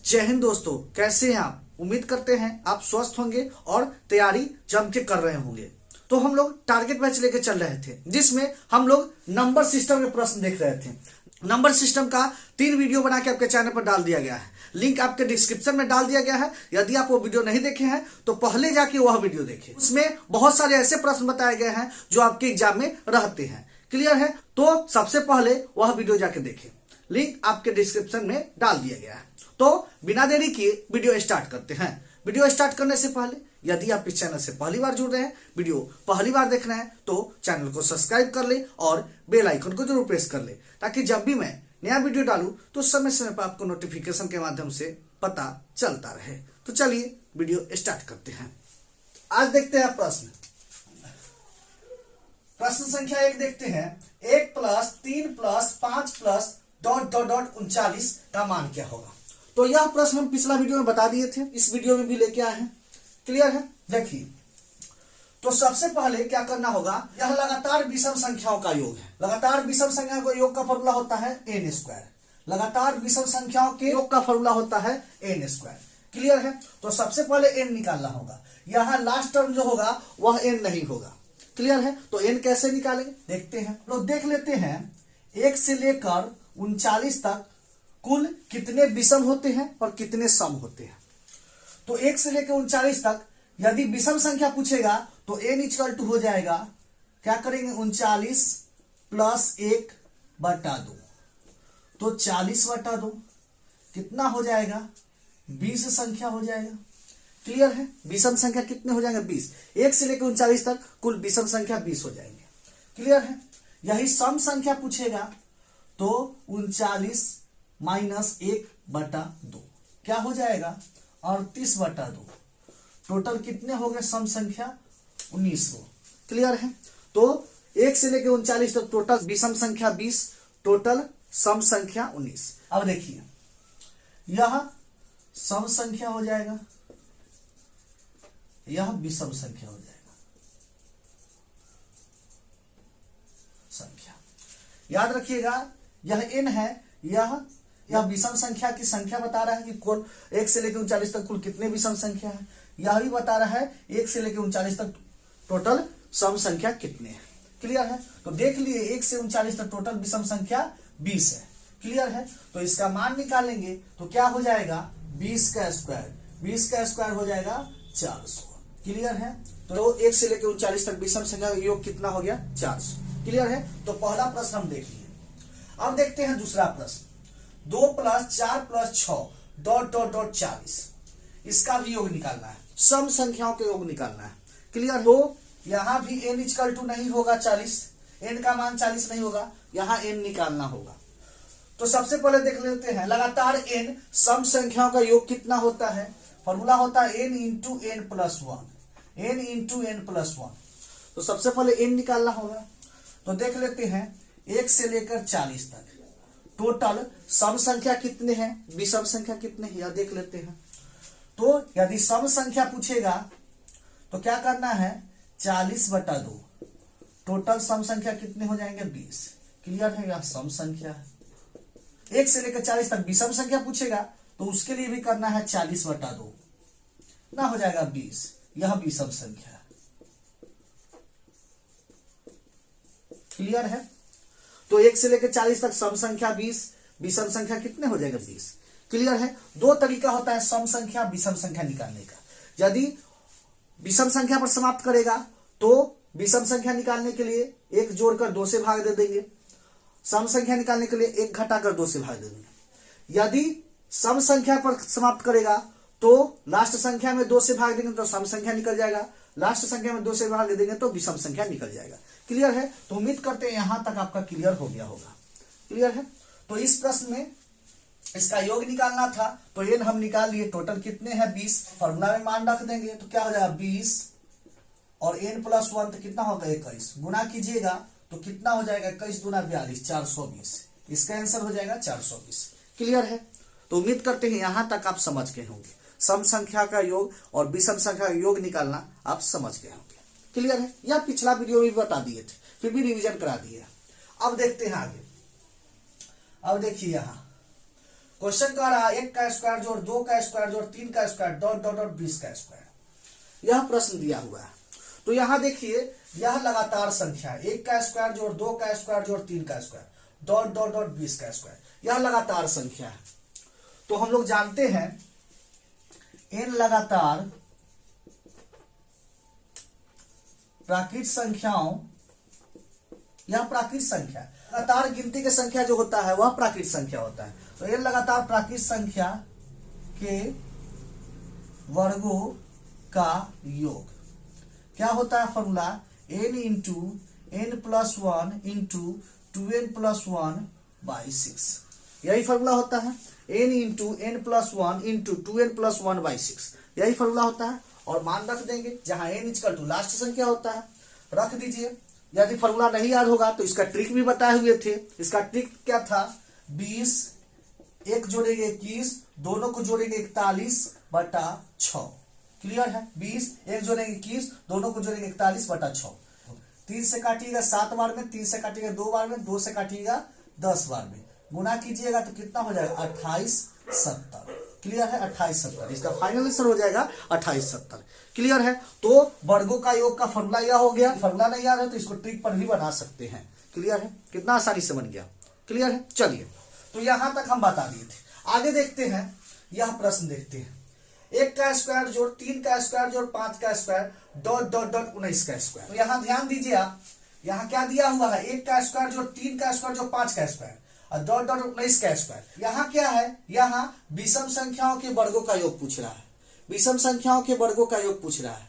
जय हिंद दोस्तों, कैसे हैं आप। उम्मीद करते हैं आप स्वस्थ होंगे और तैयारी जम के कर रहे होंगे। तो हम लोग टारगेट बैच लेके चल रहे थे, जिसमें हम लोग नंबर सिस्टम के प्रश्न देख रहे थे। नंबर सिस्टम का 3 वीडियो बना के आपके चैनल पर डाल दिया गया है। लिंक आपके डिस्क्रिप्शन में डाल दिया गया है। यदि आप वो वीडियो नहीं देखे हैं तो पहले जाके वह वीडियो देखें। उसमें बहुत सारे ऐसे प्रश्न बताए गए हैं जो आपके एग्जाम में रहते हैं। क्लियर है? तो सबसे पहले वह वीडियो जाके देखें। लिंक आपके डिस्क्रिप्शन में डाल दिया गया है। तो बिना देरी किए वीडियो स्टार्ट करते हैं। वीडियो स्टार्ट करने से पहले यदि आप इस चैनल से पहली बार जुड़ रहे हैं, वीडियो पहली बार देख रहे हैं, तो चैनल को सब्सक्राइब कर ले और बेल आइकन को जरूर प्रेस कर ले, ताकि जब भी मैं नया वीडियो डालूं तो समय समय पर आपको नोटिफिकेशन के माध्यम से पता चलता रहे। तो चलिए वीडियो स्टार्ट करते हैं। आज देखते हैं प्रश्न संख्या 1 देखते हैं। 1 + 3 + 5 + ... 39 का मान क्या होगा। तो यह प्रश्न हम पिछला वीडियो में बता दिए थे, इस वीडियो में भी लेके आए हैं। क्लियर है? देखिए, तो सबसे पहले क्या करना होगा, यह लगातार विषम संख्याओं का योग है। लगातार विषम संख्याओं का योग का फॉर्मूला होता है n²। लगातार विषम संख्याओं के योग का फॉर्मूला होता है n²। क्लियर है? तो सबसे पहले n निकालना होगा। यहाँ लास्ट टर्म जो होगा वह n नहीं होगा। क्लियर है? तो n कैसे निकालेंगे देखते हैं। तो देख लेते हैं 1 से लेकर 39 तक कुल कितने विषम होते हैं और कितने सम होते हैं। तो 1 से लेकर 39 तक यदि विषम संख्या पूछेगा तो n = हो जाएगा, क्या करेंगे, 39 + 1/2। तो 40/2 कितना हो जाएगा, 20 संख्या हो जाएगा। क्लियर है? विषम संख्या कितने हो जाएंगे, 20। 1 से लेकर 39 तक कुल विषम संख्या 20 हो जाएंगे। क्लियर है? यही सम संख्या पूछेगा तो 39 - 1/2 क्या हो जाएगा, 38/2। टोटल कितने हो गए सम संख्या, 19 हो। क्लियर है? तो 1 से लेकर 39 तक टोटल विषम संख्या 20, टोटल सम संख्या 19। अब देखिए, यह सम संख्या हो जाएगा, यह विषम संख्या हो जाएगा। संख्या याद रखिएगा, यह n है, यह विषम संख्या की संख्या बता रहा है कि कौन 1 से लेकर 39 तक कुल कितने विषम संख्या है। यह भी बता रहा है 1 से लेकर 39 तक टोटल सम संख्या कितने हैं। क्लियर है? तो देख लिए 1 से 39 तक टोटल विषम संख्या 20 है। क्लियर है? तो इसका मान निकालेंगे तो क्या हो जाएगा, 20 का स्क्वायर। 20 का स्क्वायर हो जाएगा 400। क्लियर है? तो 1 से लेकर 39 तक विषम संख्या का योग कितना हो गया, 400। क्लियर है? तो पहला प्रश्न हम देख लिए। अब देखते हैं दूसरा प्रश्न। 2 + 4 + 6 ... 40। इसका भी योग निकालना है, सम संख्याओं के योग निकालना है। क्लियर हो? यहां भी n = नहीं होगा 40, n का मान 40 नहीं होगा, यहां n निकालना होगा। तो सबसे पहले देख लेते हैं, लगातार n सम संख्याओं का योग कितना होता है। फॉर्मूला होता है n × n + 1। n × n + 1। तो सबसे पहले n निकालना होगा। तो देख लेते हैं 1 से लेकर 40 तक टोटल सम संख्या कितने हैं, विषम संख्या कितने हैं, यह देख लेते हैं। तो यदि सम संख्या पूछेगा तो क्या करना है, 40/2। टोटल सम संख्या कितने हो जाएंगे, 20। क्लियर है? यह सम संख्या है। 1 से लेकर 40 तक विषम संख्या पूछेगा तो उसके लिए भी करना है 40/2 ना हो जाएगा 20। यह विषम संख्या है। क्लियर है? तो 1 से लेकर 40 तक सम संख्या 20, विषम संख्या कितने हो जाएगा, 20। क्लियर है? दो तरीका होता है सम संख्या विषम संख्या निकालने का। यदि विषम संख्या पर समाप्त करेगा तो विषम संख्या निकालने के लिए 1 जोड़कर 2 से भाग दे देंगे, सम संख्या निकालने के लिए 1 घटाकर 2 से भाग दे देंगे। यदि सम संख्या पर समाप्त करेगा तो लास्ट संख्या में 2 से भाग देंगे तो सम संख्या निकल जाएगा, लास्ट संख्या में 2 से भाग देंगे तो विषम संख्या निकल जाएगा। क्लियर है? तो उम्मीद करते हैं यहां तक आपका क्लियर हो गया होगा। क्लियर है? तो इस प्रश्न में इसका योग निकालना था तो n हम निकाल लिए। टोटल कितने हैं, 20। फॉर्मूला में मान रख देंगे तो क्या हो जाएगा, 20 और n + 1 तो कितना होगा, 21। गुना कीजिएगा तो कितना हो जाएगा, 21 दूना 42, 420। इसका आंसर हो जाएगा 420। क्लियर है? तो उम्मीद करते हैं यहां तक आप समझ गए होंगे। सम संख्या का योग और विषम संख्या का योग निकालना आप समझ गए होंगे। क्लियर है? यह पिछला वीडियो में भी बता दिए थे, फिर भी रिवीजन करा दिए। अब देखते हैं आगे। अब देखिए यहां क्वेश्चन कह रहा है 1 का स्क्वायर जोड़ 2 का स्क्वायर जोड़ 3 का स्क्वायर डॉट डॉट डॉट 20 का स्क्वायर। यह प्रश्न दिया हुआ है। तो यहां देखिए यह लगातार संख्या है, 1 का स्क्वायर जोड़ 2 का स्क्वायर जोड़ 3 का स्क्वायर डॉट डॉट डॉट 20 का स्क्वायर। यह लगातार संख्या है। तो हम लोग जानते हैं n लगातार प्राकृत संख्याओं, यह प्राकृत संख्या है। लगातार गिनती की संख्या जो होता है वह प्राकृत संख्या होता है। तो n लगातार प्राकृत संख्या के वर्गों का योग क्या होता है? Formula n into n plus 1 into 2n plus 1 by 6। यही फॉर्मूला होता है। n into n plus 1 into 2n plus 1 by 6, यही फॉर्मूला होता है। और मान रख देंगे, जहां n इक्वल टू लास्ट संख्या होता है रख दीजिए। यदि फॉर्मूला नहीं याद होगा तो इसका ट्रिक भी बताए हुए थे। इसका ट्रिक क्या था? 20 एक जोड़ेंगे 21, दोनों को जोड़ेंगे 41/6। क्लियर है? 20 एक जोड़ेंगे 21, दोनों को जोड़ेंगे 41/6। 3 से काटिएगा 7 बार में, 3 से काटिएगा 2 बार में, 2 से काटिएगा 10 बार में, गुना कीजिएगा तो कितना हो जाएगा? 28/70। क्लियर है? 28/70 इसका फाइनल आंसर हो जाएगा 28/70। क्लियर है? तो वर्गों का योग का फॉर्मूला यह हो गया। फॉर्मूला नहीं याद है तो इसको ट्रिक पर भी बना सकते हैं। क्लियर है? कितना आसानी से बन गया। क्लियर है? चलिए, तो यहां तक हम बता दिए थे। आगे देखते हैं, यह प्रश्न देखते हैं। 1 का स्क्वायर जोड़ 3 का स्क्वायर जोड़ 5 का स्क्वायर डॉट डॉट डॉट 19 का स्क्वायर। तो यहां ध्यान दीजिए आप, यहां क्या दिया हुआ है? 1 का स्क्वायर जोड़ 3 का स्क्वायर जोड़ 5 का स्क्वायर और डॉट डॉट 19 का स्क्वायर। यहां क्या है? यहां विषम संख्याओं के वर्गों का योग पूछ रहा है। विषम संख्याओं के वर्गों का योग पूछ रहा है।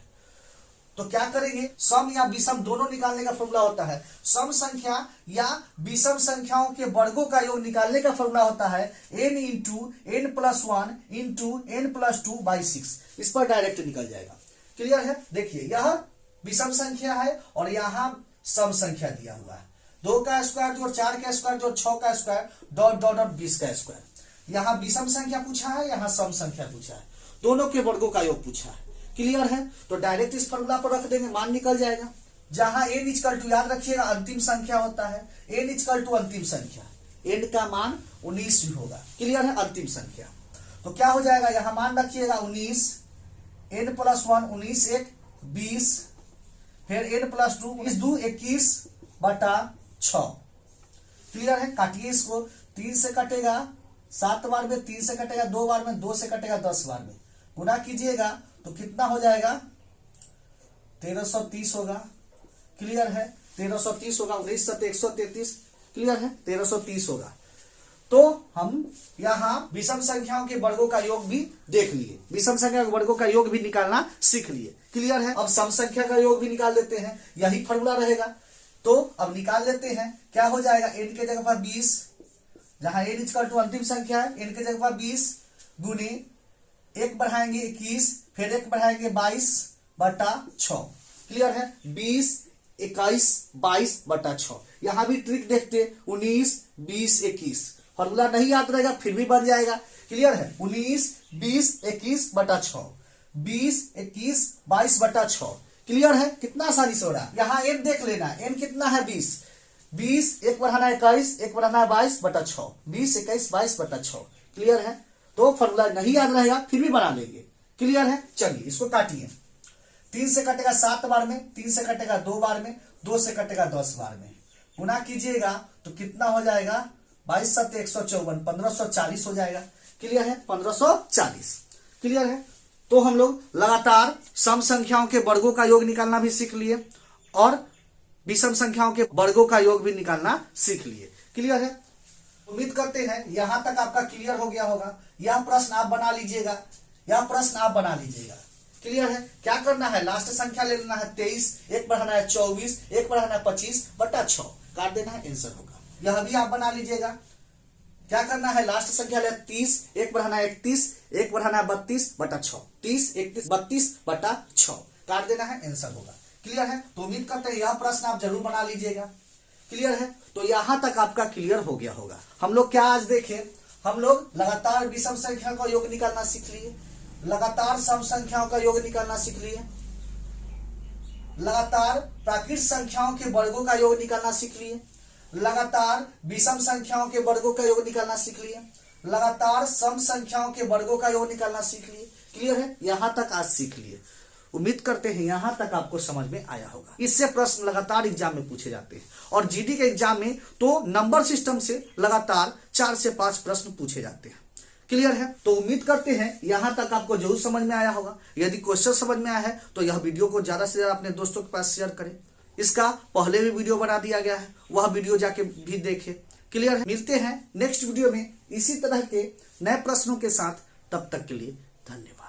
तो क्या करेंगे? सम या विषम दोनों निकालने का फॉर्मूला होता है। सम संख्या या विषम संख्याओं के वर्गों का योग निकालने का फॉर्मूला होता है n into n plus 1 into n plus 2 by 6। इस पर डायरेक्ट निकल जाएगा। क्लियर है? देखिए, यह विषम संख्या है और यहां सम संख्या दिया हुआ है। 2 का स्क्वायर जोड़ 4 का स्क्वायर जोड़ 6 का स्क्वायर डॉट डॉट डॉट 20 का स्क्वायर। यहां विषम संख्या पूछा है, यहां सम संख्या पूछा है, दोनों के वर्गों का योग पूछा है। क्लियर है? तो डायरेक्ट इस फॉर्मूला पर रख देंगे, मान निकल जाएगा। जहां n इक्वल टू, याद रखिएगा, अंतिम संख्या होता है। n इक्वल टू अंतिम संख्या, n का मान 19 भी होगा। क्लियर है? अंतिम संख्या। तो क्या हो जाएगा? यहां मान रखिएगा 19, n प्लस 1 19 1 20, फिर n प्लस 2 2 21/6। क्लियर है? काटिए इसको। 3 से कटेगा 7 बार में, 3 से कटेगा 2 बार में, 2 से कटेगा 10 बार में, गुना कीजिएगा तो कितना हो जाएगा? 1330 होगा। क्लियर है? 1330 होगा। 19 7 133। क्लियर है? 1330 होगा। तो हम यहां विषम संख्याओं के वर्गों का योग भी देख लिए, विषम संख्या के वर्गों का योग भी निकालना सीख लिए। क्लियर है? अब सम संख्या का योग भी निकाल लेते हैं, यही फॉर्मूला रहेगा। तो अब निकाल लेते हैं, क्या हो जाएगा? n के जगह पर 20, जहां n इक्वल टू अंतिम संख्या है, n के जगह पर 20 गुने 1 बढ़ाएंगे 21, फिर 1 बढ़ाएंगे 22/6। क्लियर है? 20 21 22/6। यहां भी ट्रिक देखते, 19 20 21। फॉर्मूला नहीं याद रहेगा फिर भी बन जाएगा। क्लियर है? 19 20 21/6, 20 21 22/6। क्लियर है? कितना आसानी से हो रहा है। यहां n देख लेना, n कितना है? 20 20 1 बढ़ाना 21, 1 बढ़ाना 22/6, 20 21 22/6। क्लियर है? तो फॉर्मूला नहीं याद रहेगा फिर भी बना लेंगे। क्लियर है? चलिए इसको काटिए। 3 से कटेगा 7 बार में, 3 से कटेगा 2 बार में, 2 से कटेगा 10 बार में, गुना कीजिएगा तो कितना हो जाएगा? 22 7 154, 1540 हो जाएगा। क्लियर है? 1540। क्लियर है? तो हम लोग लगातार सम संख्याओं के वर्गों का योग निकालना भी सीख लिए और विषम संख्याओं के वर्गों का योग भी निकालना सीख लिए। क्लियर है? उम्मीद करते हैं यहां तक आपका क्लियर हो गया होगा। यह प्रश्न आप बना लीजिएगा, यह प्रश्न आप बना लीजिएगा। क्लियर है? क्या करना है? लास्ट संख्या ले लेना है 23, 1 बढ़ाना है 24, 1 बढ़ाना है 25/6, काट देना है, आंसर होगा। यह भी आप बना लीजिएगा। क्या करना है? लास्ट संख्या ले 30, 1 बढ़ाना है 31, 1 बढ़ाना है 32/6, 30 31 32/6, काट देना है, आंसर होगा। क्लियर है? तो उम्मीद करते हैं यह प्रश्न आप जरूर बना लीजिएगा। क्लियर है? तो यहां तक आपका क्लियर हो गया होगा। हम लोग क्या आज देखें? हम लोग लगातार विषम संख्या का योग निकालना सीख लिए, लगातार सम संख्याओं का योग निकालना सीख लिए, लगातार प्राकृत संख्याओं के वर्गों का योग निकालना सीख लिए, लगातार विषम संख्याओं के वर्गों का योग निकालना सीख लिए, लगातार सम संख्याओं के वर्गों का योग निकालना सीख लिए। क्लियर है? यहां तक आज सीख लिए। उम्मीद करते हैं यहां तक आपको समझ में आया होगा। इससे प्रश्न लगातार एग्जाम में पूछे जाते हैं और जीडी के एग्जाम में तो नंबर सिस्टम से लगातार 4 से 5 प्रश्न पूछे जाते हैं। क्लियर है? तो उम्मीद करते हैं यहां तक आपको जरूर समझ में आया होगा। यदि क्वेश्चन समझ में आया है तो यह वीडियो को ज्यादा से ज्यादा अपने दोस्तों के पास शेयर करें। इसका पहले भी वीडियो बना दिया गया है, वह वीडियो जाके भी देखें। क्लियर है? मिलते हैं नेक्स्ट वीडियो में इसी तरह के नए प्रश्नों के साथ। तब तक के लिए धन्यवाद।